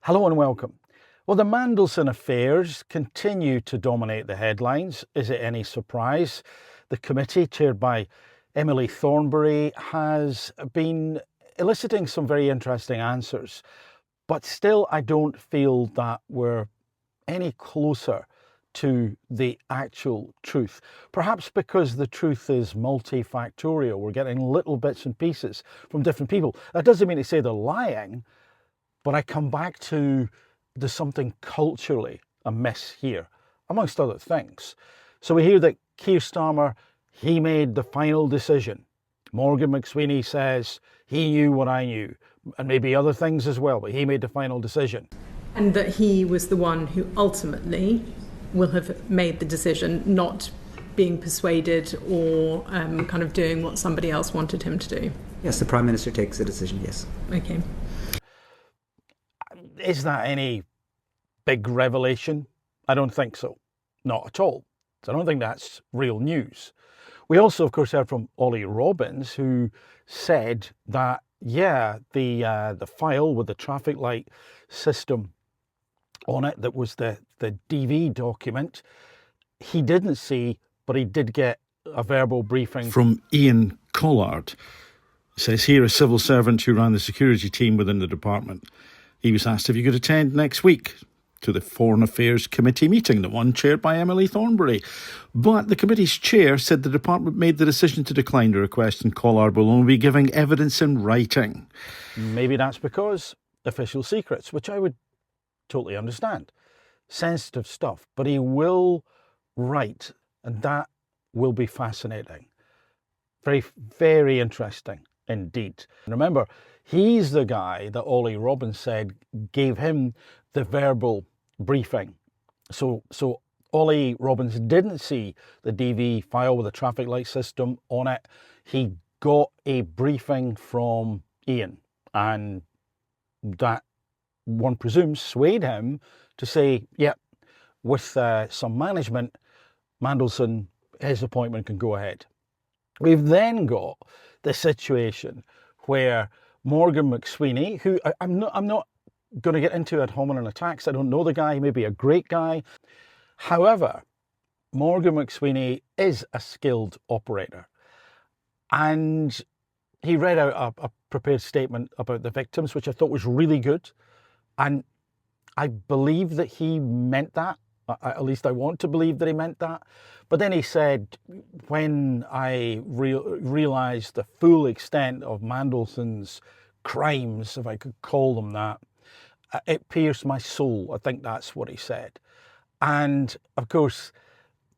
Hello and welcome. Well, the Mandelson affairs continue to dominate the headlines. Is it any surprise? The committee, chaired by Emily Thornberry, has been eliciting some very interesting answers. But still, I don't feel that we're any closer to the actual truth. Perhaps because the truth is multifactorial. We're getting little bits and pieces from different people. That doesn't mean to say they're lying, but I come back to there's something culturally amiss here, amongst other things. So we hear that Keir Starmer, he made the final decision. Morgan McSweeney says he knew what I knew, and maybe other things as well, but he made the final decision. And that he was the one who ultimately will have made the decision, not being persuaded or kind of doing what somebody else wanted him to do. Yes, the Prime Minister takes the decision, yes. Okay. Is that any big revelation? I don't think so. Not at all. So I don't think that's real news. We also, of course, heard from Ollie Robbins, who said that, the file with the traffic light system on it, that was the DV document, he didn't see, but he did get a verbal briefing from Ian Collard. It says here, a civil servant who ran the security team within the department. He was asked if he could attend next week to the Foreign Affairs Committee meeting, the one chaired by Emily Thornberry. But the committee's chair said the department made the decision to decline the request, and Collard will only be giving evidence in writing. Maybe that's because official secrets, which I would totally understand. Sensitive stuff. But he will write, and that will be fascinating. Very, very interesting indeed. And remember, he's the guy that Ollie Robbins said gave him the verbal briefing. So Ollie Robbins didn't see the DV file with the traffic light system on it. He got a briefing from Ian, and that, one presumes, swayed him to say, with some management, Mandelson, his appointment can go ahead. We've then got the situation where Morgan McSweeney, who I'm not going to get into ad hominem attacks. I don't know the guy. He may be a great guy. However, Morgan McSweeney is a skilled operator. And he read out a prepared statement about the victims, which I thought was really good. And I believe that he meant that. At least I want to believe that he meant that. But then he said, when I realised the full extent of Mandelson's crimes, if I could call them that, it pierced my soul. I think that's what he said. And of course,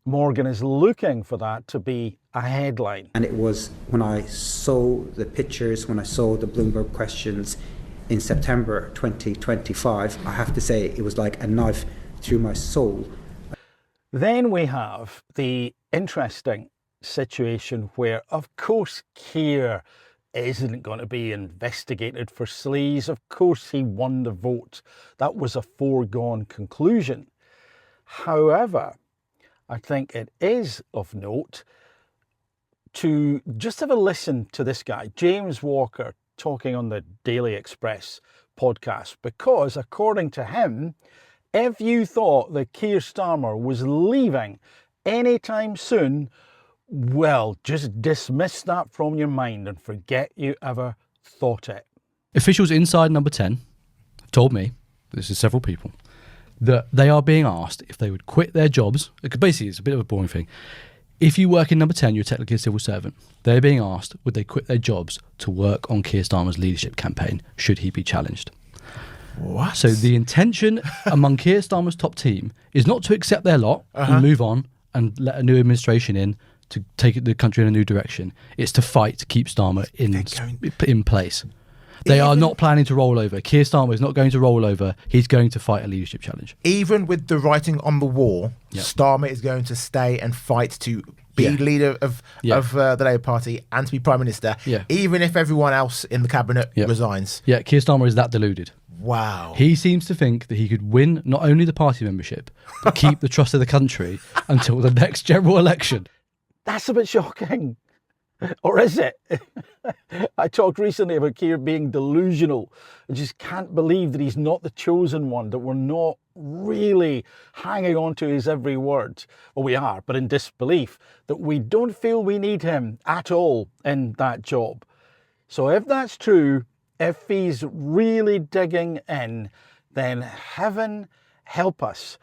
Morgan is looking for that to be a headline. And it was when I saw the pictures, when I saw the Bloomberg questions in September 2025, I have to say it was like a knife through my soul. Then we have the interesting situation where, of course, Keir isn't going to be investigated for sleaze. Of course, he won the vote. That was a foregone conclusion. However, I think it is of note to just have a listen to this guy, James Walker, talking on the Daily Express podcast, because according to him, if you thought that Keir Starmer was leaving anytime soon, well, just dismiss that from your mind and forget you ever thought it. Officials inside Number 10 have told me, this is several people, that they are being asked if they would quit their jobs. Basically, it's a bit of a boring thing. If you work in Number 10, you're technically a civil servant. They're being asked, would they quit their jobs to work on Keir Starmer's leadership campaign, should he be challenged? What? So the intention among Keir Starmer's top team is not to accept their lot and move on and let a new administration in to take the country in a new direction. It's to fight to keep Starmer in place. They are not planning to roll over. Keir Starmer is not going to roll over. He's going to fight a leadership challenge. Even with the writing on the wall, Starmer is going to stay and fight to be leader of the Labour Party and to be Prime Minister, even if everyone else in the Cabinet resigns. Yeah, Keir Starmer is that deluded. Wow. He seems to think that he could win not only the party membership, but keep the trust of the country until the next general election. That's a bit shocking. Or is it? I talked recently about Keir being delusional. I just can't believe that he's not the chosen one, that we're not really hanging on to his every word. Well, we are, but in disbelief, that we don't feel we need him at all in that job. So if that's true, if he's really digging in, then heaven help us.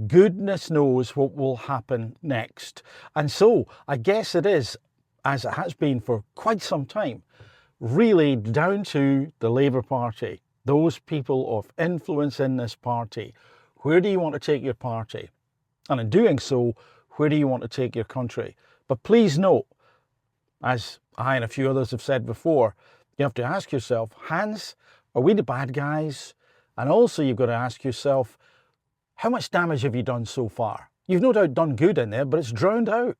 Goodness knows what will happen next. And so I guess it is, as it has been for quite some time, really down to the Labour Party, those people of influence in this party. Where do you want to take your party? And in doing so, where do you want to take your country? But please note, as I and a few others have said before, you have to ask yourself, Hans, are we the bad guys? And also you've got to ask yourself, how much damage have you done so far? You've no doubt done good in there, but it's drowned out.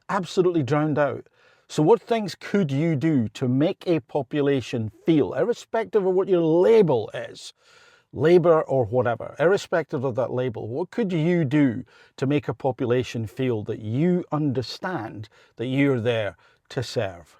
Absolutely drowned out. So what things could you do to make a population feel, irrespective of what your label is, Labour or whatever, irrespective of that label, what could you do to make a population feel that you understand that you're there to serve?